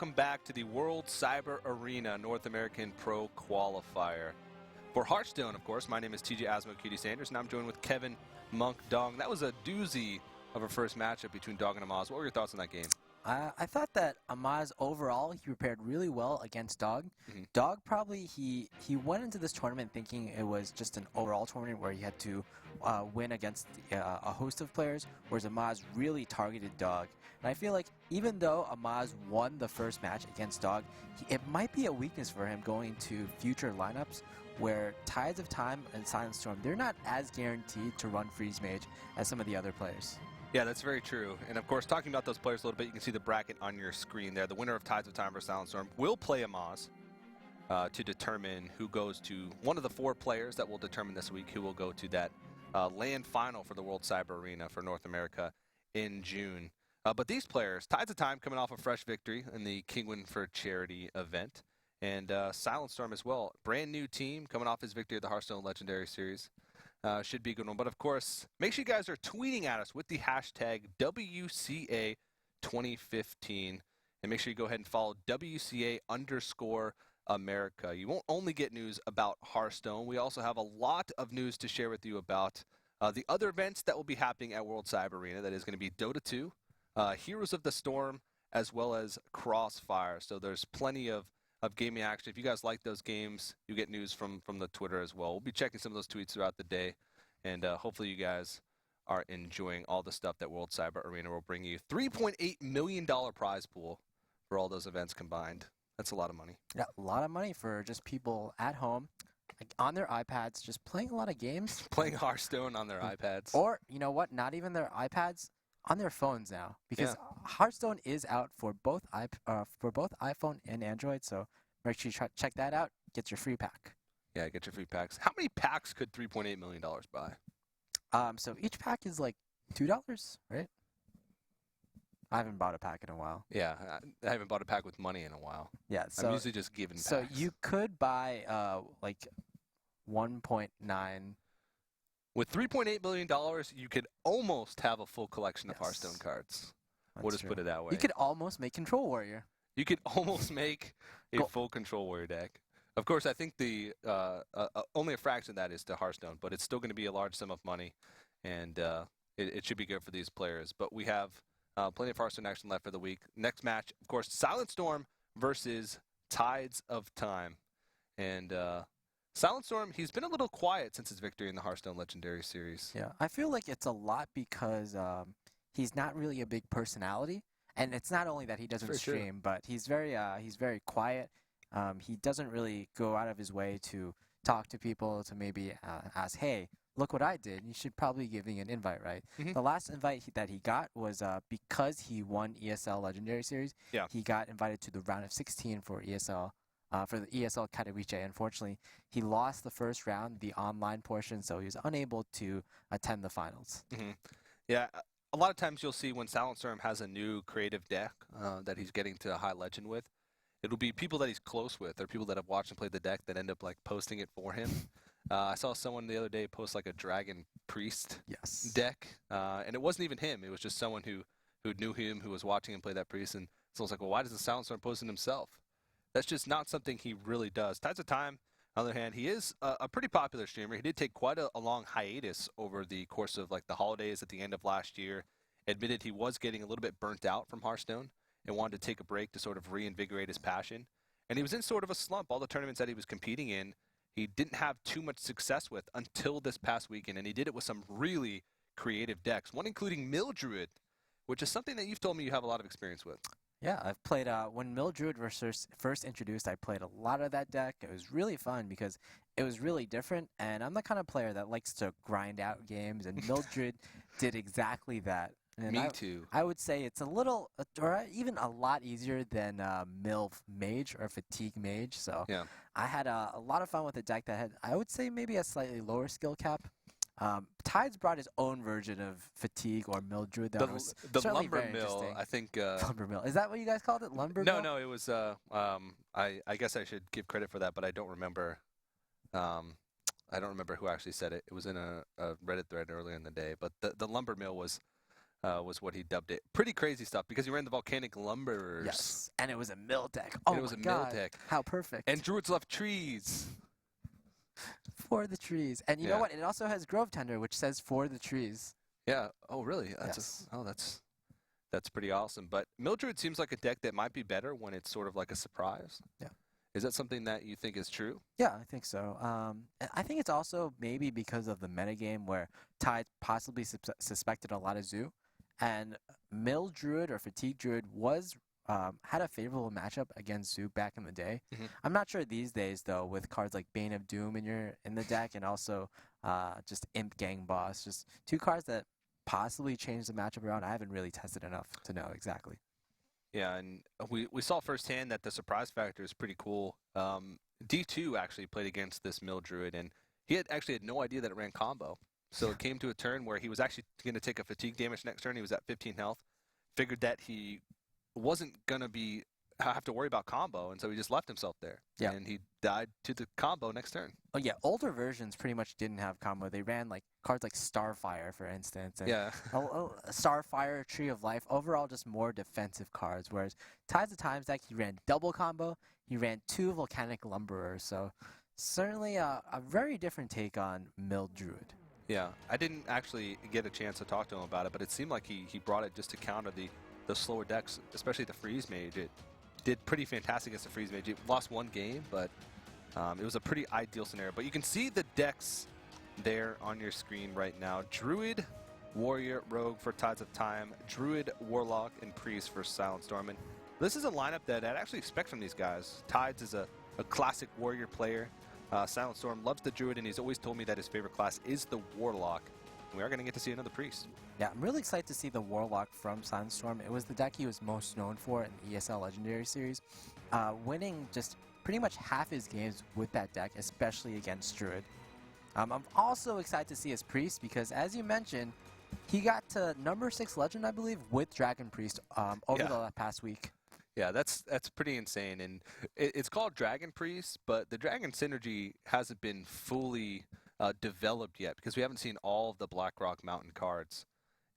welcome back to the World Cyber Arena North American Pro Qualifier. For Hearthstone, of course, my name is TJ Asmo Cutie Sanders, and I'm joined with Kevin Monk Dong. That was a doozy of a first matchup between Dog and Amaz. What were your thoughts on that game? I thought that Amaz overall, he prepared really well against Dog. Dog probably, he went into this tournament thinking it was just an overall tournament where he had to win against a host of players, whereas Amaz really targeted Dog. And I feel like even though Amaz won the first match against Dog, it might be a weakness for him going to future lineups where Tides of Time and SilentStorm, they're not as guaranteed to run Freeze Mage as some of the other players. Yeah, that's very true. And of course, talking about those players a little bit, you can see the bracket on your screen there. The winner of Tides of Time versus SilentStorm will play Amaz to determine who goes to one of the 4 players that will determine this week who will go to that LAN final for the World Cyber Arena for North America in June. But these players, Tides of Time coming off a fresh victory in the Kingwin for Charity event, and SilentStorm as well. Brand new team coming off his victory at the Hearthstone Legendary Series. Should be a good one. But of course, make sure you guys are tweeting at us with the hashtag WCA2015. And make sure you go ahead and follow WCA_America. You won't only get news about Hearthstone. We also have a lot of news to share with you about the other events that will be happening at World Cyber Arena. That is going to be Dota 2, Heroes of the Storm, as well as Crossfire. So there's plenty of gaming action. If you guys like those games, you get news from the Twitter as well. We'll be checking some of those tweets throughout the day, and hopefully you guys are enjoying all the stuff that World Cyber Arena will bring you. $3.8 million prize pool for all those events combined. That's a lot of money. Yeah, a lot of money for just people at home, like on their iPads, just playing a lot of games. Playing Hearthstone on their iPads. Or, you know what, not even their iPads, on their phones now, because Hearthstone is out for both iPhone and Android, so make sure you check that out. Get your free pack. Yeah, get your free packs. How many packs could $3.8 million buy? So each pack is like $2, right? I haven't bought a pack in a while. Yeah, I haven't bought a pack with money in a while. Yeah, so I'm usually just giving packs. So you could buy like 1.9. With $3.8 million, you could almost have a full collection of Hearthstone cards. We'll just put it that way. You could almost make Control Warrior. You could almost make a full Control Warrior deck. Of course, I think the only a fraction of that is to Hearthstone, but it's still going to be a large sum of money, and it should be good for these players. But we have plenty of Hearthstone action left for the week. Next match, of course, SilentStorm versus Tides of Time. And SilentStorm, he's been a little quiet since his victory in the Hearthstone Legendary Series. Yeah, I feel like it's a lot because he's not really a big personality, and it's not only that he doesn't stream, but he's very quiet. He doesn't really go out of his way to talk to people, to maybe ask, hey, look what I did. You should probably give me an invite, right? The last invite that he got was because he won ESL Legendary Series. Yeah. He got invited to the round of 16 for ESL. For the ESL Katowice. Unfortunately, he lost the first round, the online portion, so he was unable to attend the finals. Yeah, a lot of times you'll see when SilentStorm has a new creative deck that he's getting to a high legend with, it'll be people that he's close with or people that have watched and played the deck that end up like posting it for him. I saw someone the other day post like a Dragon Priest deck, and it wasn't even him. It was just someone who knew him, who was watching him play that Priest, and someone's like, well, why doesn't SilentStorm post it himself? That's just not something he really does. Tides of Time, on the other hand, he is a pretty popular streamer. He did take quite a long hiatus over the course of like the holidays at the end of last year. Admitted he was getting a little bit burnt out from Hearthstone and wanted to take a break to sort of reinvigorate his passion. And he was in sort of a slump. All the tournaments that he was competing in, he didn't have too much success with until this past weekend. And he did it with some really creative decks, one including Druid, which is something that you've told me you have a lot of experience with. Yeah, I've played, when Druid was first introduced, I played a lot of that deck. It was really fun because it was really different, and I'm the kind of player that likes to grind out games, and Druid did exactly that. And Me too. I would say it's a little, or even a lot easier than Milv Mage or Fatigue Mage, so yeah. I had a lot of fun with a deck that had, I would say, maybe a slightly lower skill cap. Tides brought his own version of Fatigue or Druid that was certainly Lumber very Mill, interesting. I think. Lumber Mill. Is that what you guys called it? Lumber Mill? No, it was. I guess I should give credit for that, but I don't remember. I don't remember who actually said it. It was in a Reddit thread earlier in the day. But the Lumber Mill was was what he dubbed it. Pretty crazy stuff because he ran the Volcanic Lumberers. Yes, and it was a mill deck. And Oh it was my a mill God, deck. how perfect. And Druids love trees. For the trees. And you know what? It also has Grove Tender, which says for the trees. Yeah. Oh, really? Yes. That's pretty awesome. But Mildred seems like a deck that might be better when it's sort of like a surprise. Yeah. Is that something that you think is true? Yeah, I think so. I think it's also maybe because of the metagame where Tide possibly suspected a lot of Zoo, and Mill Druid or Fatigue Druid was had a favorable matchup against Zoo back in the day. Mm-hmm. I'm not sure these days though, with cards like Bane of Doom in the deck, and also just Imp Gang Boss, just two cards that possibly change the matchup around. I haven't really tested enough to know exactly. Yeah, and we saw firsthand that the surprise factor is pretty cool. D2 actually played against this Mill Druid, and he actually had no idea that it ran combo. So it came to a turn where he was actually going to take a fatigue damage next turn. He was at 15 health. Figured that he wasn't going to have to worry about combo, and so he just left himself there. Yeah. And he died to the combo next turn. Oh yeah, older versions pretty much didn't have combo. They ran like cards like Starfire, for instance. And Yeah. Starfire, Tree of Life. Overall, just more defensive cards. Whereas Tides of Time's deck, he ran double combo. He ran 2 Volcanic Lumberers. So certainly a very different take on Mill Druid. Yeah, I didn't actually get a chance to talk to him about it, but it seemed like he brought it just to counter the slower decks, especially the Freeze Mage. It did pretty fantastic against the Freeze Mage. It lost 1 game, but it was a pretty ideal scenario. But you can see the decks there on your screen right now. Druid, Warrior, Rogue for Tides of Time, Druid, Warlock, and Priest for SilentStorm. And this is a lineup that I'd actually expect from these guys. Tides is a classic Warrior player. SilentStorm loves the Druid, and he's always told me that his favorite class is the Warlock. And we are going to get to see another Priest. Yeah, I'm really excited to see the Warlock from SilentStorm. It was the deck he was most known for in the ESL Legendary Series, winning just pretty much half his games with that deck, especially against Druid. I'm also excited to see his Priest because, as you mentioned, he got to number 6 Legend, I believe, with Dragon Priest over the past week. Yeah, that's pretty insane, and it's called Dragon Priest, but the Dragon synergy hasn't been fully developed yet because we haven't seen all of the Blackrock Mountain cards,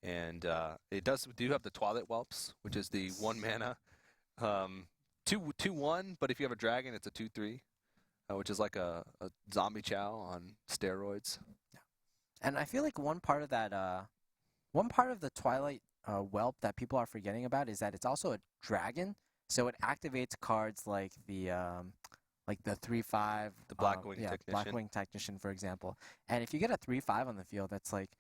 and it do have the Twilight Whelps, which is the 1 mana, 2/1, but if you have a dragon, it's a 2/3, which is like a zombie chow on steroids. Yeah, and I feel like one part of the Twilight Whelp that people are forgetting about is that it's also a dragon, so it activates cards like the 3/5, The Blackwing Technician. Blackwing Technician, for example. And if you get a 3/5 on the field, that's like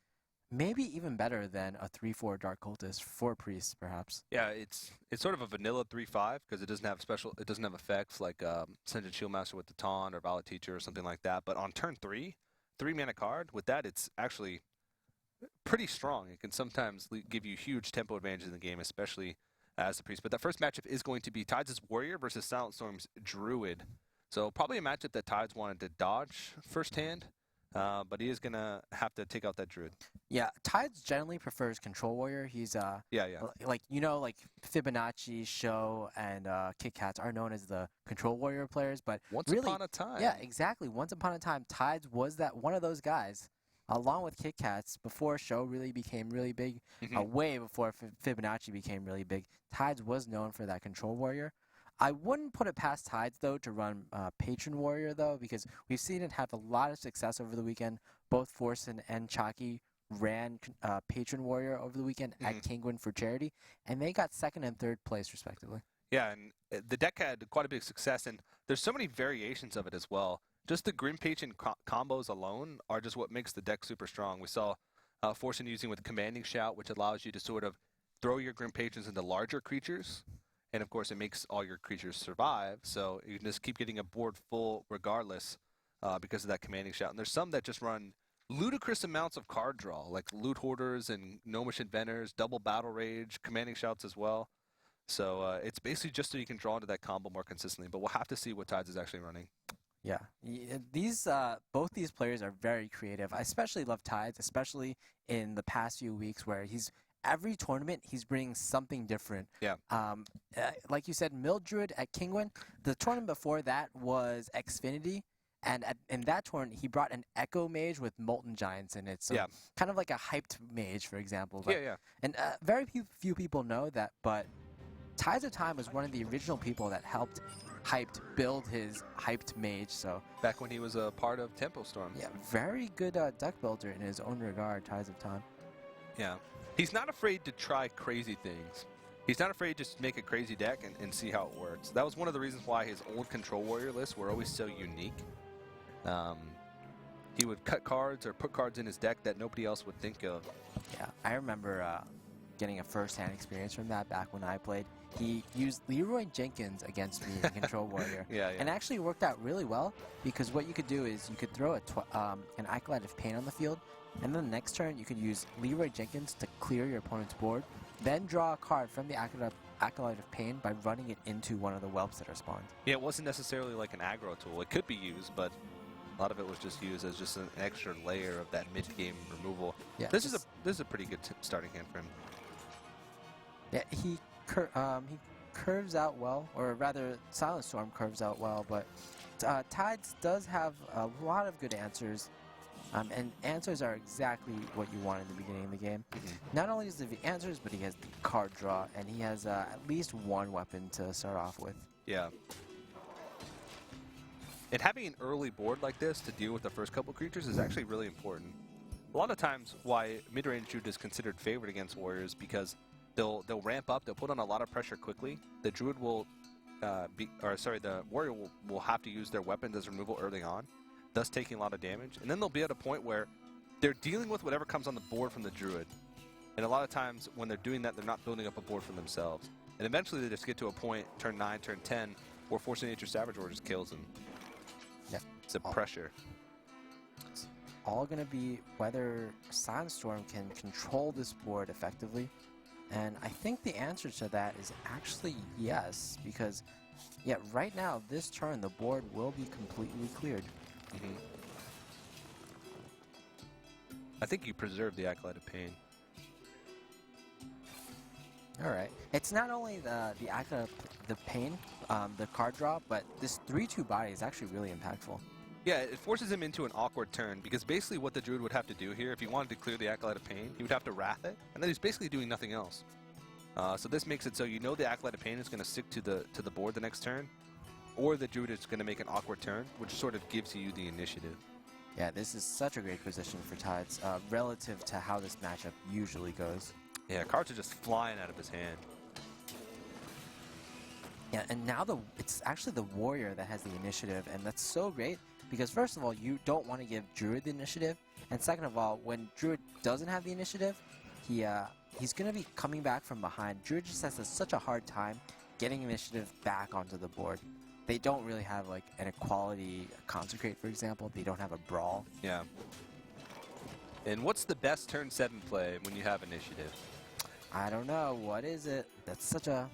maybe even better than a 3/4 Dark Cultist for Priests, perhaps. Yeah, it's sort of a vanilla 3/5 because it doesn't have effects like Ascended Shieldmaster with the Taunt or Valid Teacher or something like that. But on turn 3 mana card, with that it's actually pretty strong. It can sometimes give you huge tempo advantage in the game, especially as the Priest. But that first matchup is going to be Tides' Warrior versus SilentStorm's Druid. So probably a matchup that Tides wanted to dodge firsthand, but he is going to have to take out that Druid. Yeah, Tides generally prefers Control Warrior. He's like Fibonacci, Show, and Kit Kats are known as the Control Warrior players, but Once upon a time. Yeah, exactly. Once upon a time, Tides was one of those guys, along with Kit Kats, before Show really became really big, way before Fibonacci became really big. Tides was known for that Control Warrior. I wouldn't put it past Tides, though, to run Patron Warrior, though, because we've seen it have a lot of success over the weekend. Both Forsen and Chalky ran Patron Warrior over the weekend at Kingwin for charity, and they got 2nd and 3rd place, respectively. Yeah, and the deck had quite a bit of success, and there's so many variations of it as well. Just the Grim Patron combos alone are just what makes the deck super strong. We saw Forsen using with Commanding Shout, which allows you to sort of throw your Grim Patrons into larger creatures. And of course, it makes all your creatures survive, so you can just keep getting a board full regardless because of that Commanding Shout. And there's some that just run ludicrous amounts of card draw, like Loot Hoarders and Gnomish Inventors, Double Battle Rage, Commanding Shouts as well. So it's basically just so you can draw into that combo more consistently, but we'll have to see what Tides is actually running. Yeah, both these players are very creative. I especially love Tides, especially in the past few weeks where every tournament he's bringing something different. Yeah. Like you said, Mill Druid at Kingwin. The tournament before that was Xfinity, And in that tournament, he brought an Echo Mage with Molten Giants in it. So Yeah. kind of like a hyped mage, for example. But, Yeah. And very few people know that, but Tides of Time was one of the original people that helped build his hyped mage. So Back when he was a part of Tempo Storm. yeah, very good deck builder in his own regard, Tides of Time. Yeah. He's not afraid to try crazy things. He's not afraid to just make a crazy deck and see how it works. That was one of the reasons why his old Control Warrior lists were always so unique. He would cut cards or put cards in his deck that nobody else would think of. Yeah, I remember getting a first-hand experience from that back when I played. He used Leroy Jenkins against me in Control Warrior. Yeah. And actually worked out really well, because what you could do is you could throw an Acolyte of Pain on the field, and then the next turn you could use Leroy Jenkins to clear your opponent's board, then draw a card from the Acolyte of Pain by running it into one of the whelps that are spawned. Yeah, it wasn't necessarily like an aggro tool. It could be used, but a lot of it was just used as just an extra layer of that mid-game removal. Yeah, this is a pretty good starting hand for him. Yeah, he curves out well, or rather, SilentStorm curves out well, but Tides does have a lot of good answers, and answers are exactly what you want in the beginning of the game. Not only is there the answers, but he has the card draw, and he has at least one weapon to start off with. Yeah. And having an early board like this to deal with the first couple creatures is actually really important. A lot of times why mid-range Druid is considered favored against Warriors, because they'll ramp up, they'll put on a lot of pressure quickly. The Druid will the Warrior will have to use their weapons as removal early on, thus taking a lot of damage. And then they'll be at a point where they're dealing with whatever comes on the board from the Druid. And a lot of times when they're doing that, they're not building up a board for themselves. And eventually they just get to a point, turn 9, turn 10, where Force of Nature Savage War just kills them. Yeah. It's a pressure. It's all going to be whether SilentStorm can control this board effectively. And I think the answer to that is actually yes, because yeah, right now, this turn, the board will be completely cleared. I think you preserve the Acolyte of Pain. All right. It's not only the Acolyte of Pain, the card draw, but this 3/2 body is actually really impactful. Yeah, it forces him into an awkward turn, because basically what the Druid would have to do here, if he wanted to clear the Acolyte of Pain, he would have to Wrath it, and then he's basically doing nothing else. So this makes it so you know the Acolyte of Pain is going to stick to the board the next turn, or the Druid is going to make an awkward turn, which sort of gives you the initiative. Yeah, this is such a great position for Tides, relative to how this matchup usually goes. Yeah, cards are just flying out of his hand. Yeah, and now it's actually the Warrior that has the initiative, and that's so great, because first of all, you don't want to give Druid the initiative, and second of all, when Druid doesn't have the initiative, he's going to be coming back from behind. Druid just has such a hard time getting initiative back onto the board. They don't really have like an equality Consecrate, for example. They don't have a Brawl. Yeah. And what's the best turn 7 play when you have initiative? I don't know. What is it? That's such a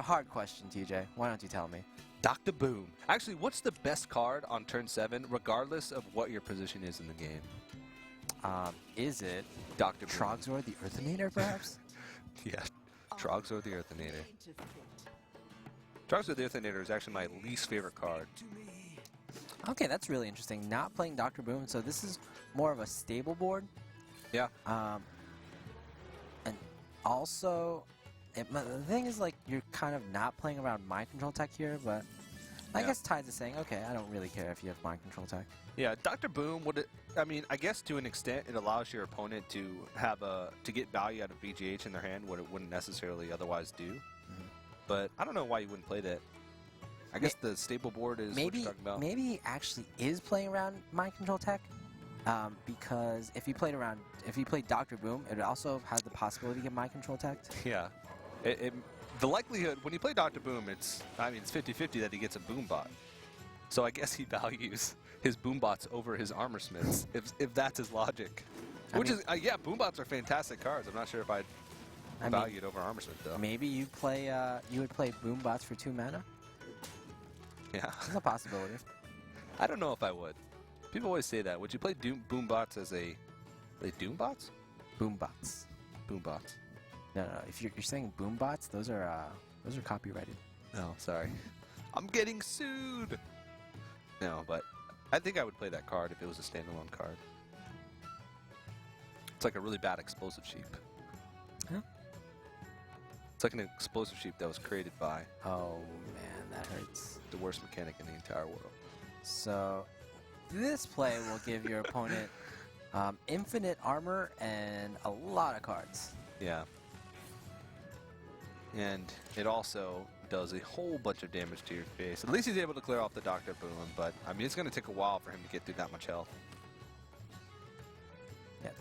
hard question, TJ. Why don't you tell me? Dr. Boom. Actually, what's the best card on turn 7, regardless of what your position is in the game? Is it Dr. Boom. Trogzor the Earthinator, perhaps? Yeah, Trogzor the Earthinator. Trogzor the Earthinator is actually my least favorite card. Okay, that's really interesting. Not playing Dr. Boom, so this is more of a stable board. Yeah. And also, the thing is, like, you're kind of not playing around Mind Control tech here, but I guess Tides is saying, okay, I don't really care if you have Mind Control tech. Yeah, Dr. Boom I guess to an extent it allows your opponent to get value out of VGH in their hand, what it wouldn't necessarily otherwise do. But I don't know why you wouldn't play that. I guess the stable board is what you're talking about. Maybe he actually is playing around Mind Control tech, because if you played Dr. Boom, it also has the possibility to get Mind Control tech. Yeah. The likelihood, when you play Dr. Boom, it's 50-50 that he gets a Boom Bot. So I guess he values his Boom Bots over his Armor Smiths, if that's his logic. Yeah, Boom Bots are fantastic cards. I'm not sure if I'd value it over Armor Smith, though. Maybe you would play Boom Bots for 2 mana? Yeah. It's a possibility. I don't know if I would. People always say that. Would you play Boom Bots as a... Are they Doom Bots? Boom Bots. Boom Bots. No. If you're saying Boom Bots, those are copyrighted. Oh, sorry. I'm getting sued! No, but I think I would play that card if it was a standalone card. It's like a really bad explosive sheep. Huh? It's like an explosive sheep that was created by Oh man, that hurts. the worst mechanic in the entire world. So this play will give your opponent infinite armor and a lot of cards. Yeah. And it also does a whole bunch of damage to your face. At least he's able to clear off the Dr. Boom, but I mean, it's going to take a while for him to get through that much health. Yeah,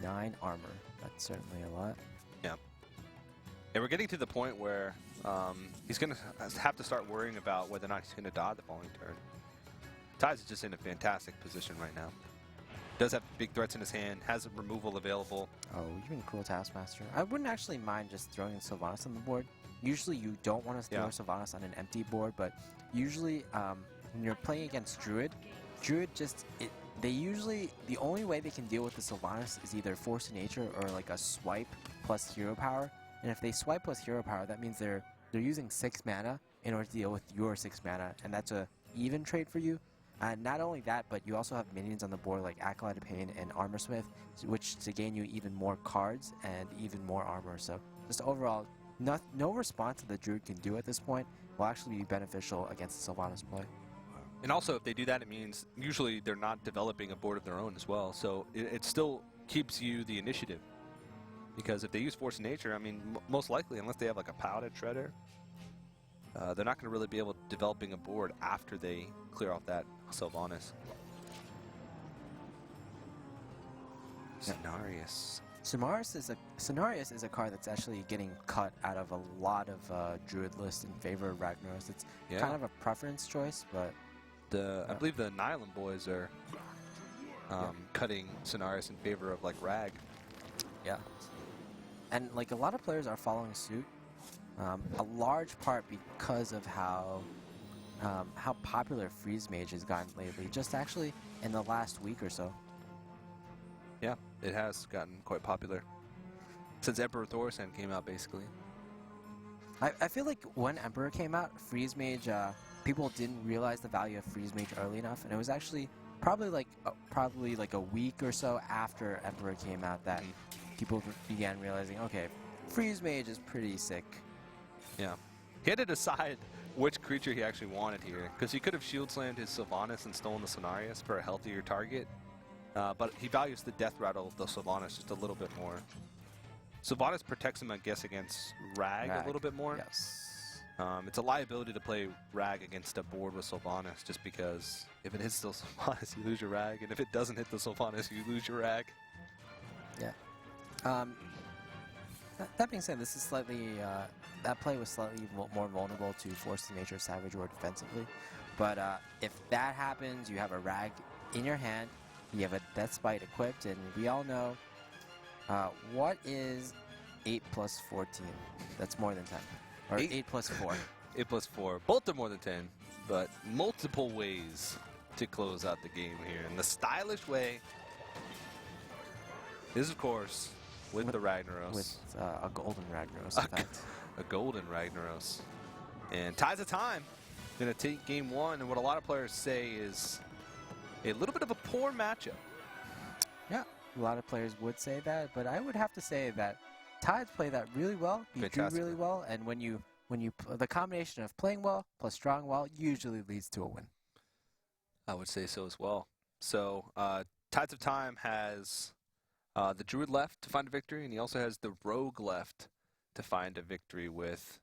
9 armor. That's certainly a lot. Yeah. And we're getting to the point where he's going to have to start worrying about whether or not he's going to dodge the following turn. Tides is just in a fantastic position right now. Does have big threats in his hand, has a removal available. Oh, even Cruel Taskmaster. I wouldn't actually mind just throwing Sylvanas on the board. Usually you don't want to throw Sylvanas on an empty board, but usually when you're playing against Druid just, the only way they can deal with the Sylvanas is either Force of Nature or like a swipe plus hero power. And if they swipe plus hero power, that means they're using 6 mana in order to deal with your 6 mana, and that's a even trade for you. And not only that, but you also have minions on the board like Acolyte of Pain and Armorsmith, which to gain you even more cards and even more armor. So just overall, no response that the Druid can do at this point will actually be beneficial against the Sylvanas play. And also, if they do that, it means usually they're not developing a board of their own as well. So it still keeps you the initiative. Because if they use Force of Nature, I mean, most likely, unless they have like a Paladin Shredder, they're not going to really be able to developing a board after they clear off that Sylvanas. Cenarius. Cenarius is a card that's actually getting cut out of a lot of Druid lists in favor of Ragnaros. It's kind of a preference choice, but I believe the Nylon boys are cutting Cenarius in favor of like Rag. Yeah. And like a lot of players are following suit. A large part because of how popular Freeze Mage has gotten lately, just actually in the last week or so. Yeah, it has gotten quite popular since Emperor Thorsan came out, basically. I feel like when Emperor came out, Freeze Mage, people didn't realize the value of Freeze Mage early enough, and it was actually probably like a week or so after Emperor came out that people began realizing, okay, Freeze Mage is pretty sick. Yeah. He had to decide which creature he actually wanted here, because he could have shield slammed his Sylvanas and stolen the Cenarius for a healthier target, but he values the death rattle of the Sylvanas just a little bit more. Sylvanas protects him, I guess, against Rag a little bit more. Yes. It's a liability to play Rag against a board with Sylvanas, just because if it hits the Sylvanas, you lose your Rag, and if it doesn't hit the Sylvanas, you lose your Rag. Yeah. That being said, this is slightly that play was slightly more vulnerable to Force of Nature, Savage, or defensively. But if that happens, you have a Rag in your hand, you have a Death Spite equipped, and we all know what is 8 plus 14? That's more than 10. Or 8 plus 4. 8 plus 4. Both are more than 10, but multiple ways to close out the game here. And the stylish way is, of course, with the Ragnaros. With a golden Ragnaros, in fact. A golden Ragnaros. And Tides of Time going to take game 1, and what a lot of players say is a little bit of a poor matchup. Yeah, a lot of players would say that, but I would have to say that Tides play that really well. You do really well, and when you the combination of playing well plus drawing well usually leads to a win. I would say so as well. So Tides of Time has the Druid left to find a victory, and he also has the Rogue left to find a victory with.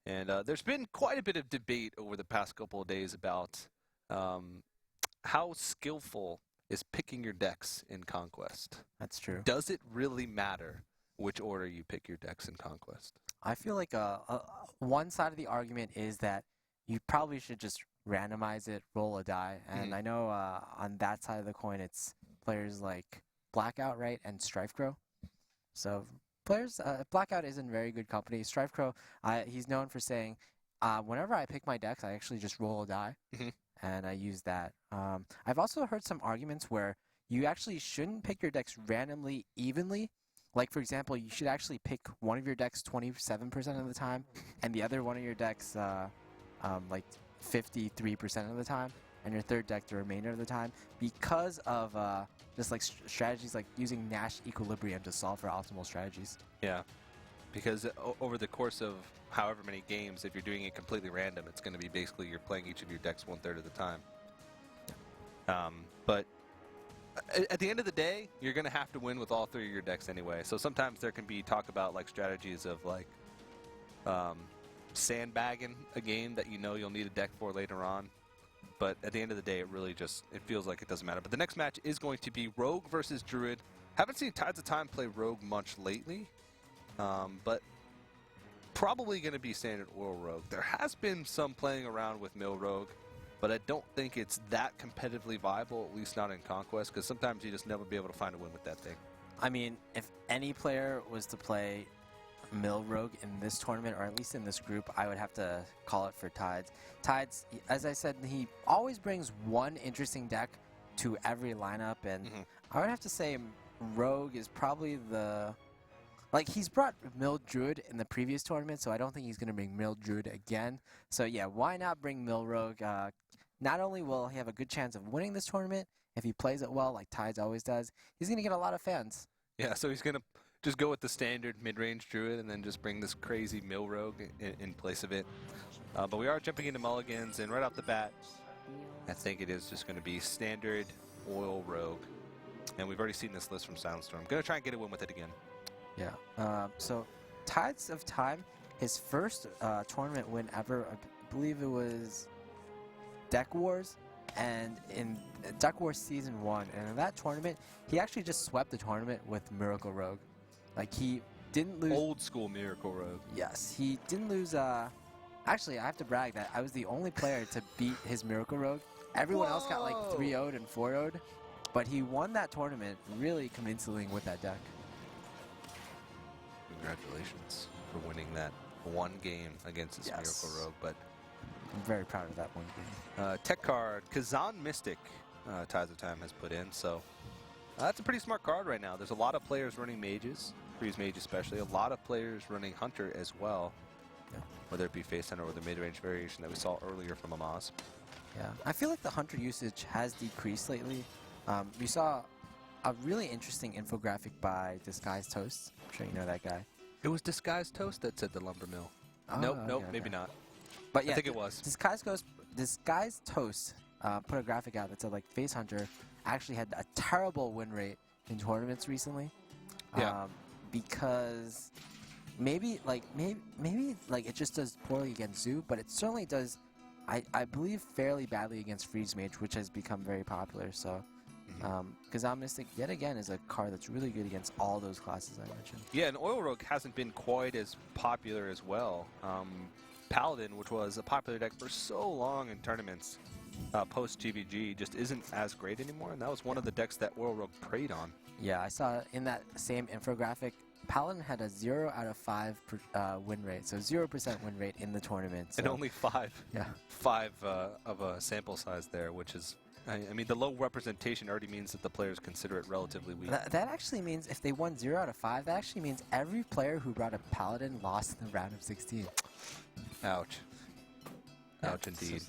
And there's been quite a bit of debate over the past couple of days about how skillful is picking your decks in Conquest. That's true. Does it really matter which order you pick your decks in Conquest? I feel like one side of the argument is that you probably should just randomize it, roll a die. And I know on that side of the coin, it's players like Blackout, right, and Strifecrow. So players, Blackout is in very good company. Strifecrow, he's known for saying, whenever I pick my decks, I actually just roll a die, and I use that. I've also heard some arguments where you actually shouldn't pick your decks randomly, evenly. Like, for example, you should actually pick one of your decks 27% of the time, and the other one of your decks like 53% of the time. and your third deck the remainder of the time because of just like strategies like using Nash Equilibrium to solve for optimal strategies. Yeah, because over the course of however many games, if you're doing it completely random, it's going to be basically you're playing each of your decks 1/3 of the time. But at the end of the day, you're going to have to win with all 3 of your decks anyway. So sometimes there can be talk about like strategies of like sandbagging a game that you know you'll need a deck for later on. But at the end of the day, it feels like it doesn't matter. But the next match is going to be Rogue versus Druid. Haven't seen Tides of Time play Rogue much lately, but probably going to be standard Oil Rogue. There has been some playing around with Mill Rogue, but I don't think it's that competitively viable, at least not in Conquest, because sometimes you just never be able to find a win with that thing. I mean, if any player was to play Mill Rogue in this tournament, or at least in this group, I would have to call it for Tides. Tides, as I said, he always brings one interesting deck to every lineup, and I would have to say Rogue is probably the... Like, he's brought Mill Druid in the previous tournament, so I don't think he's going to bring Mill Druid again. So yeah, why not bring Mill Rogue? Not only will he have a good chance of winning this tournament, if he plays it well, like Tides always does, he's going to get a lot of fans. Yeah, so he's going to just go with the standard mid-range Druid and then just bring this crazy Mill Rogue in place of it. But we are jumping into mulligans, and right off the bat, I think it is just going to be standard Oil Rogue. And we've already seen this list from SilentStorm. Going to try and get a win with it again. Yeah. So Tides of Time, his first tournament win ever, I believe it was Deck Wars, and in Deck Wars Season 1. And in that tournament, he actually just swept the tournament with Miracle Rogue. Like, he didn't lose... Old school Miracle Rogue. Yes, he didn't lose... Actually, I have to brag that I was the only player to beat his Miracle Rogue. Everyone else got like 3-0'd and 4-0'd, but he won that tournament really convincingly with that deck. Congratulations for winning that one game against this Miracle Rogue, but I'm very proud of that one game. Tech card, Kazan Mystic, Tides of Time has put in, so that's a pretty smart card right now. There's a lot of players running mages, Freeze Mage especially, a lot of players running Hunter as well, whether it be Face Hunter or the mid-range variation that we saw earlier from Amaz. Yeah, I feel like the Hunter usage has decreased lately. We saw a really interesting infographic by Disguised Toast. I'm sure you know that guy. It was Disguised Toast that said the lumber mill. Oh, nope, okay. maybe not. But yeah, I think it was. Disguised Toast put a graphic out that said like Face Hunter actually had a terrible win rate in tournaments recently. Yeah. Because maybe it just does poorly against Zoo, but it certainly does, I believe, fairly badly against Freeze Mage, which has become very popular. So. Kazan Mystic, yet again, is a card that's really good against all those classes I mentioned. Yeah, and Oil Rogue hasn't been quite as popular as well. Paladin, which was a popular deck for so long in tournaments, post-GVG, just isn't as great anymore, and that was one of the decks that Oil Rogue preyed on. Yeah, I saw in that same infographic, Paladin had a 0 out of 5 win rate, so 0% win rate in the tournament. So. And only 5 of a sample size there, which is... I mean, the low representation already means that the players consider it relatively weak. That actually means if they won 0 out of 5, that actually means every player who brought a Paladin lost in the round of 16. Ouch. Ouch indeed. So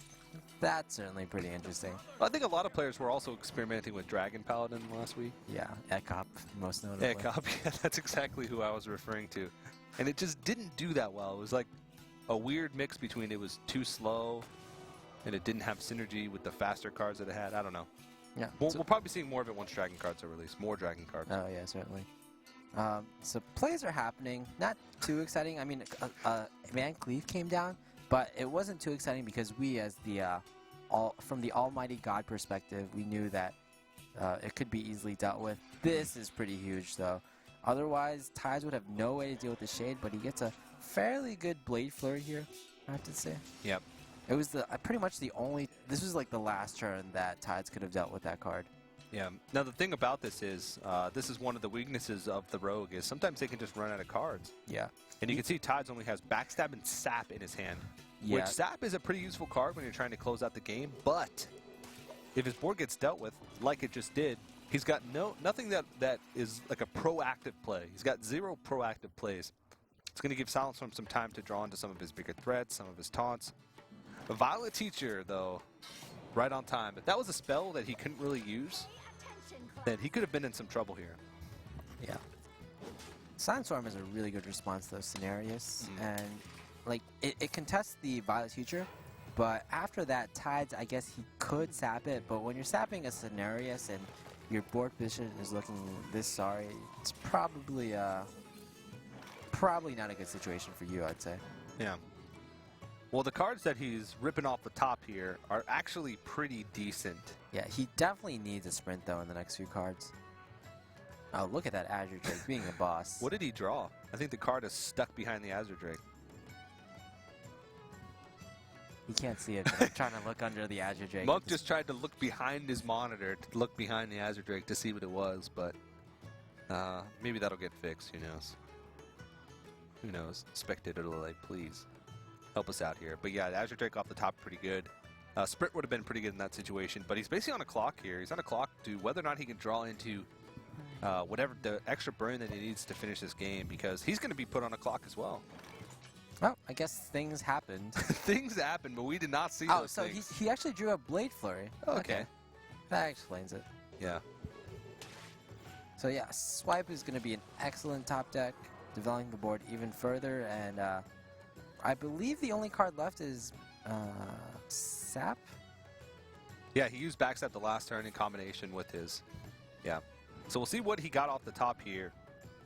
that's certainly pretty interesting. Well, I think a lot of players were also experimenting with Dragon Paladin last week. Yeah, Ekop, most notably. Ekop, yeah, that's exactly who I was referring to. And it just didn't do that well. It was like a weird mix between it was too slow and it didn't have synergy with the faster cards that it had. I don't know. Yeah. We'll probably see more of it once Dragon cards are released. More Dragon cards. Oh, yeah, certainly. So plays are happening. Not too exciting. I mean, Van Cleave came down, but it wasn't too exciting because we, as the from the Almighty God perspective, we knew that it could be easily dealt with. This is pretty huge, though. Otherwise, Tides would have no way to deal with the Shade, but he gets a fairly good Blade Flurry here, I have to say. Yep. It was pretty much the only... This was like the last turn that Tides could have dealt with that card. Yeah. Now, the thing about this is one of the weaknesses of the Rogue is sometimes they can just run out of cards. Yeah. And you can see Tides only has Backstab and Sap in his hand. Yeah. Which Sap is a pretty useful card when you're trying to close out the game, but if his board gets dealt with, like it just did, he's got nothing that is like a proactive play. He's got 0 proactive plays. It's going to give SilentStorm some time to draw into some of his bigger threats, some of his taunts. The Violet Teacher, though, right on time. If that was a spell that he couldn't really use, then he could have been in some trouble here. Yeah. SilentStorm is a really good response to those scenarios, and like it contests the Violet Future, but after that, Tides, I guess he could sap it, but when you're sapping a Scenarius and your board position is looking this sorry, it's probably not a good situation for you, I'd say. Yeah. Well, the cards that he's ripping off the top here are actually pretty decent. Yeah, he definitely needs a sprint, though, in the next few cards. Oh, look at that Azure Drake being a boss. What did he draw? I think the card is stuck behind the Azure Drake. You can't see it, but I'm trying to look under the Azure Drake. Mug just tried to look behind his monitor, to look behind the Azure Drake to see what it was, but maybe that'll get fixed, who knows. Who knows? Spectator delay, please. Help us out here. But yeah, the Azure Drake off the top, pretty good. Sprint would have been pretty good in that situation, but he's basically on a clock here. He's on a clock to whether or not he can draw into whatever the extra burn that he needs to finish this game, because he's going to be put on a clock as well. Oh, I guess things happened. Things happened, but we did not see those things. Oh, so he actually drew a Blade Flurry. Okay. That explains it. Yeah. So yeah, Swipe is going to be an excellent top deck, developing the board even further, and I believe the only card left is Sap? Yeah, he used Backstab the last turn in combination with his. Yeah. So we'll see what he got off the top here.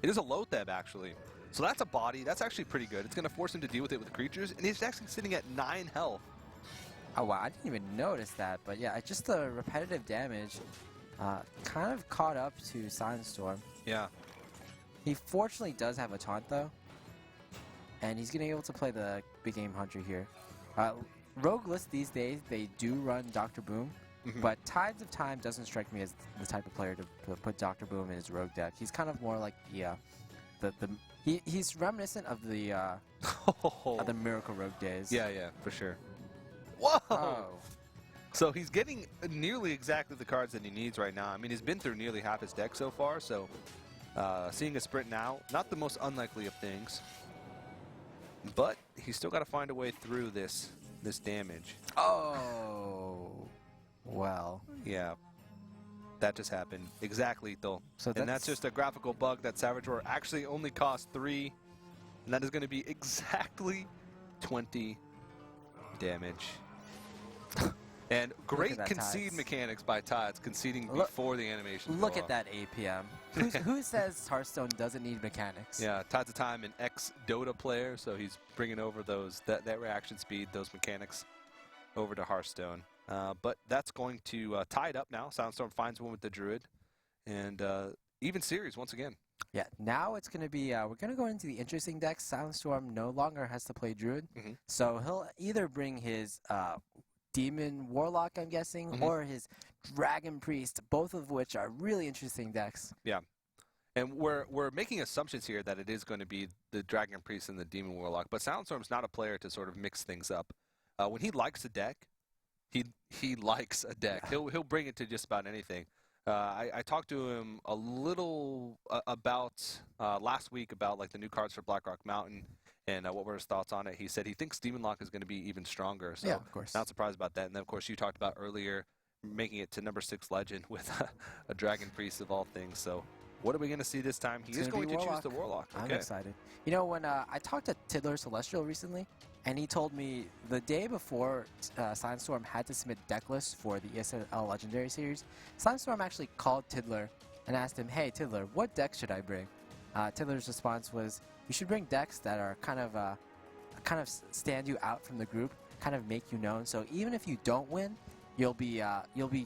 It is a Lotheb, actually. So that's a body. That's actually pretty good. It's going to force him to deal with it with creatures, and he's actually sitting at 9 health. Oh, wow. I didn't even notice that. But yeah, just the repetitive damage kind of caught up to SilentStorm. Yeah. He fortunately does have a taunt, though. And he's going to be able to play the Big Game Hunter here. Rogue lists these days, they do run Dr. Boom. But Tides of Time doesn't strike me as the type of player to put Dr. Boom in his Rogue deck. He's kind of more like he's reminiscent of the Miracle Rogue days. Yeah, for sure. Whoa! Oh. So he's getting nearly exactly the cards that he needs right now. I mean, he's been through nearly half his deck so far, so seeing a sprint now, not the most unlikely of things. But he's still got to find a way through this damage. Oh, well. Yeah, that just happened. Exactly, though. So and that's just a graphical bug that Savage Roar actually only costs 3, and that is going to be exactly 20 damage. And great concede Tides mechanics by Tides, conceding before the animation. Look at that APM. Who says Hearthstone doesn't need mechanics? Yeah, Tides of Time, an ex-Dota player, so he's bringing over that reaction speed, those mechanics, over to Hearthstone. But that's going to tie it up now. SilentStorm finds one with the Druid, and even series once again. Yeah, now it's going to be, we're going to go into the interesting decks. SilentStorm no longer has to play Druid, so he'll either bring his Demon Warlock, I'm guessing, or his Dragon Priest, both of which are really interesting decks. Yeah. And we're making assumptions here that it is going to be the Dragon Priest and the Demon Warlock, but SilentStorm's not a player to sort of mix things up. When he likes a deck, he likes a deck. He'll bring it to just about anything. I talked to him a little about last week about like the new cards for Blackrock Mountain and what were his thoughts on it. He said he thinks Demon Lock is going to be even stronger. So yeah, of course. Not surprised about that. And then of course you talked about earlier making it to number 6 legend with a Dragon Priest of all things. So what are we going to see this time? He is going to choose the Warlock. Okay. I'm excited. You know, when I talked to Tiddler Celestial recently, and he told me the day before SilentStorm had to submit deck lists for the ESL Legendary Series, SilentStorm actually called Tiddler and asked him, "Hey Tiddler, what deck should I bring?" Tiddler's response was, "You should bring decks that are kind of stand you out from the group, kind of make you known. So even if you don't win, you'll be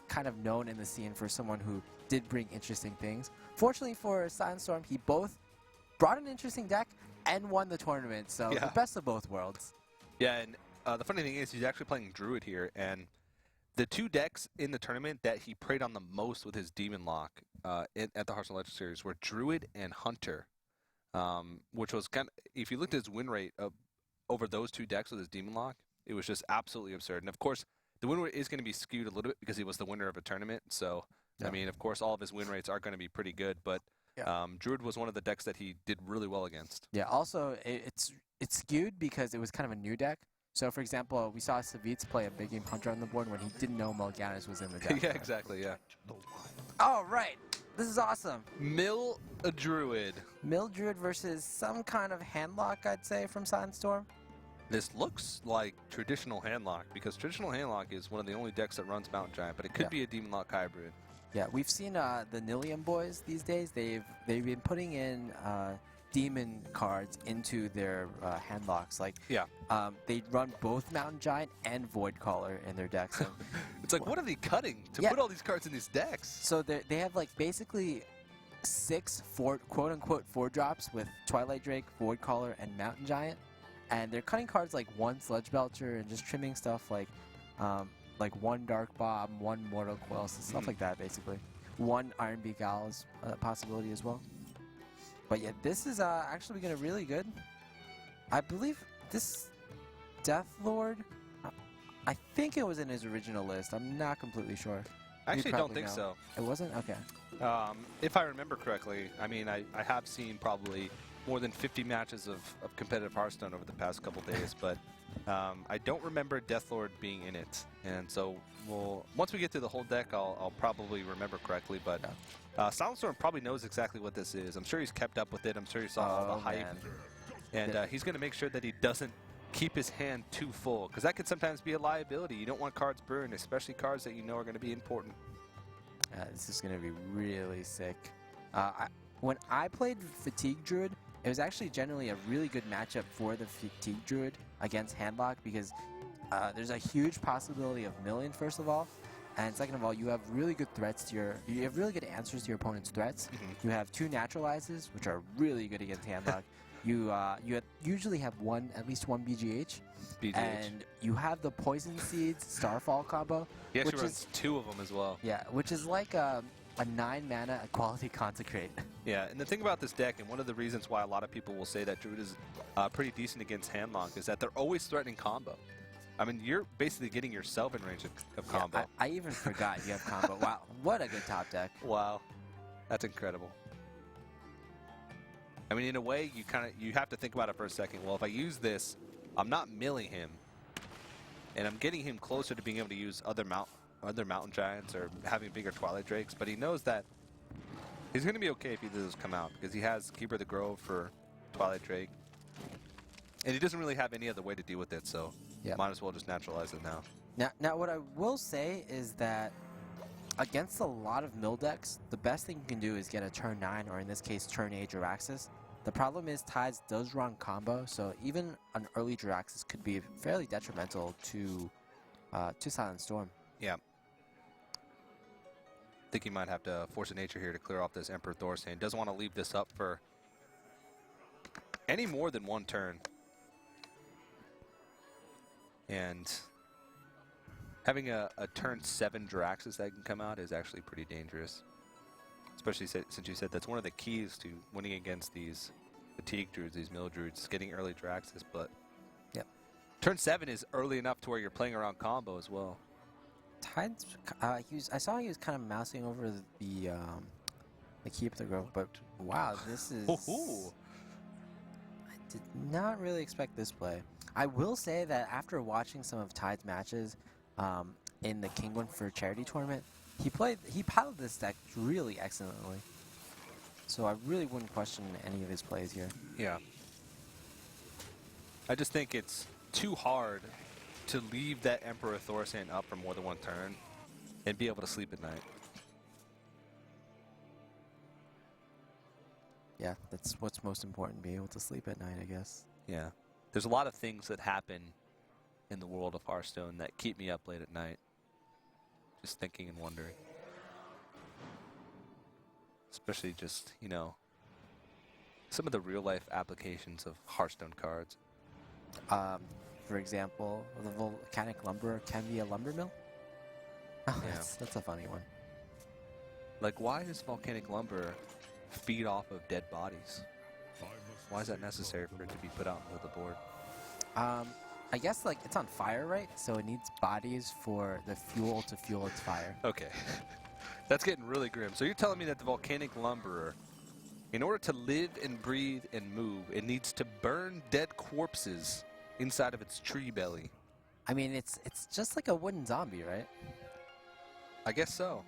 kind of known in the scene for someone who did bring interesting things." Fortunately for SilentStorm, he both brought an interesting deck and won the tournament. So the best of both worlds. Yeah, and the funny thing is he's actually playing Druid here, and the 2 decks in the tournament that he preyed on the most with his Demon Lock at the Hearthstone Legends Series were Druid and Hunter, which was kind of, if you looked at his win rate over those 2 decks with his Demon Lock, it was just absolutely absurd. And of course, the win rate is going to be skewed a little bit because he was the winner of a tournament. So, I mean, of course, all of his win rates are going to be pretty good, but Druid was one of the decks that he did really well against. Yeah, also, it's skewed because it was kind of a new deck. So, for example, we saw Savitz play a big game Hunter on the board when he didn't know Mulliganus was in the deck. Yeah, exactly, yeah. All right. This is awesome. Mill a Druid. Mill Druid versus some kind of Handlock, I'd say, from SilentStorm. This looks like traditional Handlock, because traditional Handlock is one of the only decks that runs Mountain Giant, but it could be a Demon Lock hybrid. Yeah, we've seen the Nillium boys these days. They've been putting in demon cards into their handlocks. Like, they run both Mountain Giant and Void Caller in their decks. So it's like, what are they cutting to put all these cards in these decks? So they have like basically 6 quote-unquote 4-drops with Twilight Drake, Void Caller, and Mountain Giant. And they're cutting cards like 1 Sludge Belcher and just trimming stuff like 1 Dark Bomb, 1 Mortal Coil, stuff like that, basically. 1 Iron Beak Owl is a possibility as well. But yeah, this is actually going to be really good. I believe this Death Lord, I think it was in his original list. I'm not completely sure. I actually don't think so. It wasn't? Okay. If I remember correctly, I mean, I have seen probably more than 50 matches of competitive Hearthstone over the past couple days, but I don't remember Deathlord being in it. And so once we get to the whole deck, I'll probably remember correctly, but SilentStorm probably knows exactly what this is. I'm sure he's kept up with it. I'm sure he saw all the hype. And he's going to make sure that he doesn't keep his hand too full, because that could sometimes be a liability. You don't want cards burned, especially cards that you know are going to be important. This is going to be really sick. When I played Fatigue Druid, it was actually generally a really good matchup for the Fatigue Druid against Handlock, because there's a huge possibility of milling, first of all, and second of all, you have really good threats to you have really good answers to your opponent's threats. You have 2 Naturalizes, which are really good against Handlock. You usually have at least one BGH, and you have the Poison Seeds Starfall combo. He actually runs 2 of them as well. Yeah, which is like a 9-mana Quality Consecrate. Yeah, and the thing about this deck, and one of the reasons why a lot of people will say that Druid is pretty decent against Handlock, is that they're always threatening combo. I mean, you're basically getting yourself in range of combo. Yeah, I even forgot you have combo. Wow, what a good top deck. Wow, that's incredible. I mean, in a way, you have to think about it for a second. Well, if I use this, I'm not milling him, and I'm getting him closer to being able to use other Mountain Giants or having bigger Twilight Drakes, but he knows that he's going to be okay if either of those come out, because he has Keeper of the Grove for Twilight Drake, and he doesn't really have any other way to deal with it, so might as well just naturalize it now. Now, what I will say is that against a lot of mill decks, the best thing you can do is get a turn 9, or in this case, turn 8 Jiraxis. The problem is Tides does run combo, so even an early Jiraxis could be fairly detrimental to SilentStorm. Yeah. I think he might have to force a nature here to clear off this Emperor Thorstein. Doesn't want to leave this up for any more than 1 turn. And having a turn 7 Jiraxis that can come out is actually pretty dangerous. Especially since you said that's one of the keys to winning against these Fatigue Druids, these Mill Druids, getting early Jiraxis. But turn 7 is early enough to where you're playing around combo as well. Tides, I saw he was kind of mousing over the Keep the Grove, but wow, this is... I did not really expect this play. I will say that after watching some of Tides matches in the King for Charity tournament, he piloted this deck really excellently. So I really wouldn't question any of his plays here. Yeah. I just think it's too hard to leave that Emperor Thorstein up for more than 1 turn and be able to sleep at night. Yeah, that's what's most important, be able to sleep at night, I guess. Yeah. There's a lot of things that happen in the world of Hearthstone that keep me up late at night, just thinking and wondering. Especially just, you know, some of the real-life applications of Hearthstone cards. For example, the Volcanic Lumberer can be a lumber mill? Oh, Yeah. that's a funny one. Like, why does Volcanic Lumber feed off of dead bodies? Why is that necessary for it to be put out into the board? I guess, like, it's on fire, right? So it needs bodies for the fuel to fuel its fire. Okay. That's getting really grim. So you're telling me that the Volcanic Lumberer, in order to live and breathe and move, it needs to burn dead corpses inside of its tree belly. I mean, it's just like a wooden zombie, right? I guess so.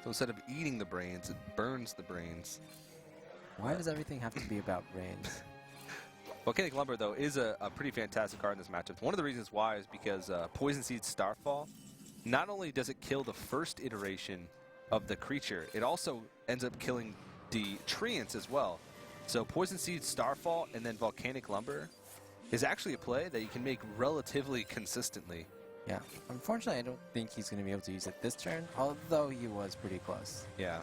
So instead of eating the brains, it burns the brains. Why does everything have to be about brains? Volcanic Lumber, though, is a pretty fantastic card in this matchup. One of the reasons why is because Poison Seed Starfall, not only does it kill the first iteration of the creature, it also ends up killing the treants as well. So Poison Seed Starfall and then Volcanic Lumber is actually a play that you can make relatively consistently. Yeah. Unfortunately, I don't think he's going to be able to use it this turn, although he was pretty close. Yeah.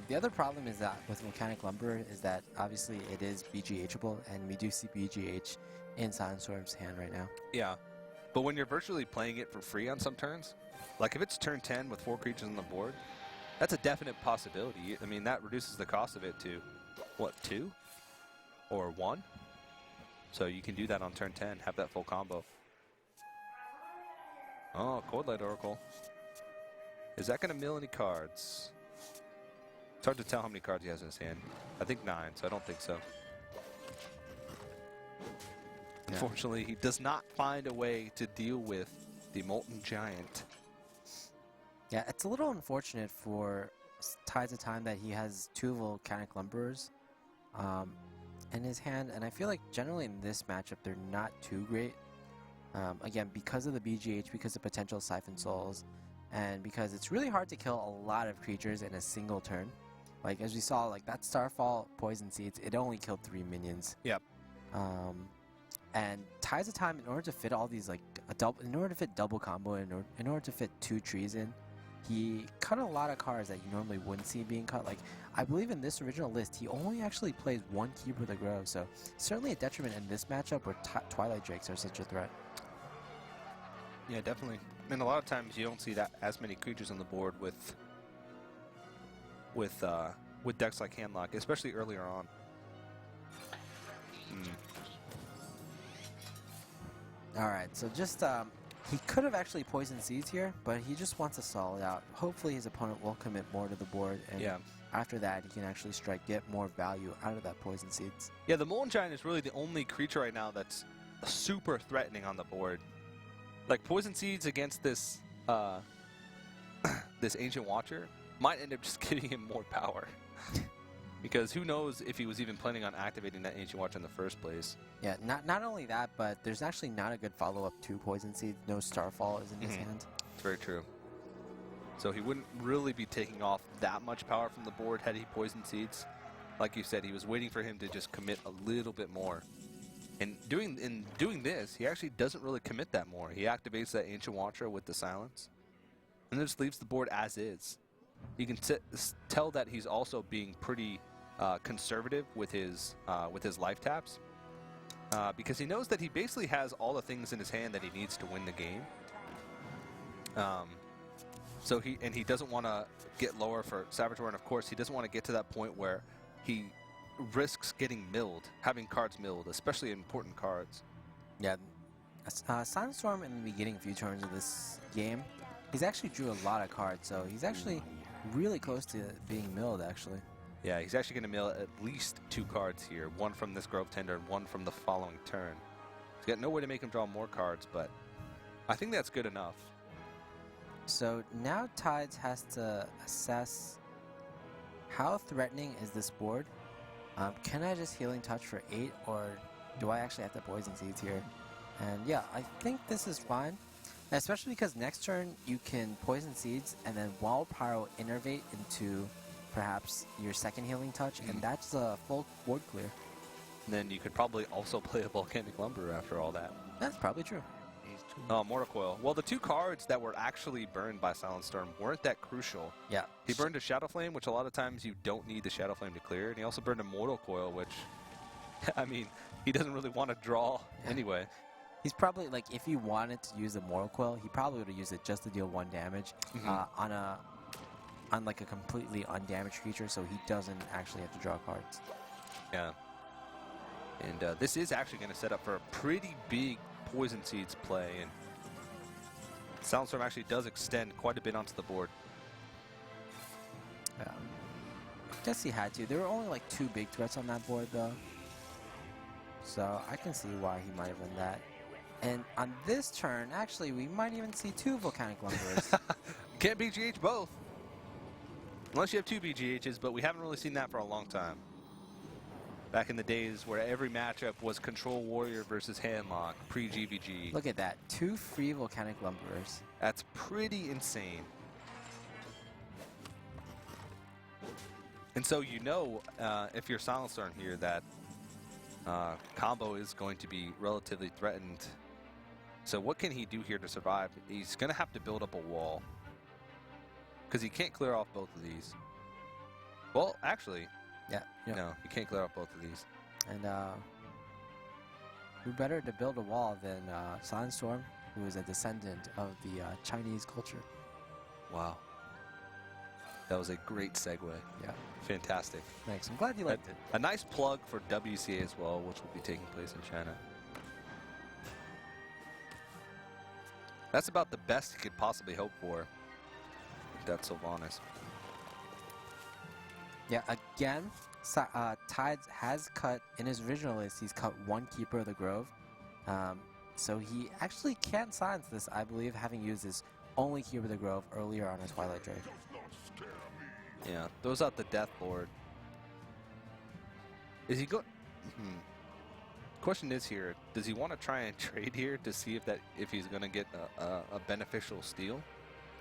The other problem is that with Volcanic Lumber is that obviously it is BGHable, and we do see BGH in SilentStorm's hand right now. Yeah. But when you're virtually playing it for free on some turns, like if it's turn 10 with 4 creatures on the board, that's a definite possibility. I mean, that reduces the cost of it to, what, 2? Or 1? So you can do that on turn 10, have that full combo. Oh, Coldlight Oracle. Is that going to mill any cards? It's hard to tell how many cards he has in his hand. I think 9, so I don't think so. Yeah. Unfortunately, he does not find a way to deal with the Molten Giant. Yeah, it's a little unfortunate for Tides of Time that he has 2 Volcanic Lumberers in his hand, and I feel like generally in this matchup they're not too great. Again, because of the BGH, because of potential Siphon Souls, and because it's really hard to kill a lot of creatures in a single turn. Like, as we saw, like that Starfall Poison Seeds, it only killed 3 minions. Yep. And Tides of Time, in order to fit all these, like, in order to fit double combo, in order to fit 2 trees in, he cut a lot of cards that you normally wouldn't see being cut. Like, I believe in this original list, he only actually plays 1 Keeper of the Grove, so certainly a detriment in this matchup where Twilight Drakes are such a threat. Yeah, definitely. And a lot of times you don't see that as many creatures on the board with decks like Handlock, especially earlier on. Alright, so just, he could have actually poisoned Seeds here, but he just wants to stall it out. Hopefully his opponent will commit more to the board, and after that he can actually get more value out of that Poison Seeds. Yeah, the Molten Giant is really the only creature right now that's super threatening on the board. Like, Poison Seeds against this this Ancient Watcher might end up just giving him more power. Because who knows if he was even planning on activating that Ancient Watcher in the first place. Yeah, not only that, but there's actually not a good follow-up to Poison Seeds. No Starfall is in his hand. It's very true. So he wouldn't really be taking off that much power from the board had he Poison Seeds. Like you said, he was waiting for him to just commit a little bit more. And in doing this, he actually doesn't really commit that more. He activates that Ancient Watcher with the Silence, and then just leaves the board as is. You can tell that he's also being pretty conservative with his life taps, because he knows that he basically has all the things in his hand that he needs to win the game. So he doesn't want to get lower for Saboteur, and of course he doesn't want to get to that point where he risks getting milled, having cards milled, especially important cards. Yeah, SilentStorm in the beginning, a few turns of this game, he's actually drew a lot of cards, so he's actually really close to being milled, actually. Yeah, he's actually going to mill at least 2 cards here, 1 from this Grove Tender and 1 from the following turn. He's got no way to make him draw more cards, but I think that's good enough. So now Tides has to assess how threatening is this board. Can I just Healing Touch for 8, or do I actually have to Poison Seeds here? And yeah, I think this is fine, especially because next turn you can Poison Seeds and then Wild Pyro Innervate into perhaps your second Healing Touch, and that's a full board clear. And then you could probably also play a Volcanic Lumber after all that. That's probably true. Mortal Coil. Well, the 2 cards that were actually burned by SilentStorm weren't that crucial. Yeah. He burned a Shadow Flame, which a lot of times you don't need the Shadow Flame to clear, and he also burned a Mortal Coil, which, I mean, he doesn't really want to draw anyway. He's probably, like, if he wanted to use the Mortal Coil, he probably would have used it just to deal 1 damage on like a completely undamaged creature, so he doesn't actually have to draw cards. Yeah. And this is actually going to set up for a pretty big Poison Seeds play, and SilentStorm actually does extend quite a bit onto the board. I guess he had to. There were only like 2 big threats on that board, though. So I can see why he might have done that. And on this turn, actually, we might even see 2 Volcanic Lumberers. Can't BGH both. Unless you have 2 BGHs, but we haven't really seen that for a long time. Back in the days where every matchup was Control Warrior versus Handlock, pre-GVG. Look at that. 2 free Volcanic Lumberers. That's pretty insane. And so you know, if you're SilentStorm here, that combo is going to be relatively threatened. So what can he do here to survive? He's going to have to build up a wall. Because he can't clear off both of these. Well, actually, Yeah. no, he can't clear off both of these. And who better to build a wall than SilentStorm, who is a descendant of the Chinese culture. Wow. That was a great segue. Yeah. Fantastic. Thanks. I'm glad you liked it. A nice plug for WCA as well, which will be taking place in China. That's about the best he could possibly hope for. That's Sylvanas. Yeah, again, Tides has cut, in his original list, he's cut 1 Keeper of the Grove. So he actually can silence this, I believe, having used his only Keeper of the Grove earlier on his Twilight Drake. Yeah, throws out the Death Lord. Is he go? Question is here: does he want to try and trade here to see if he's going to get a beneficial steal?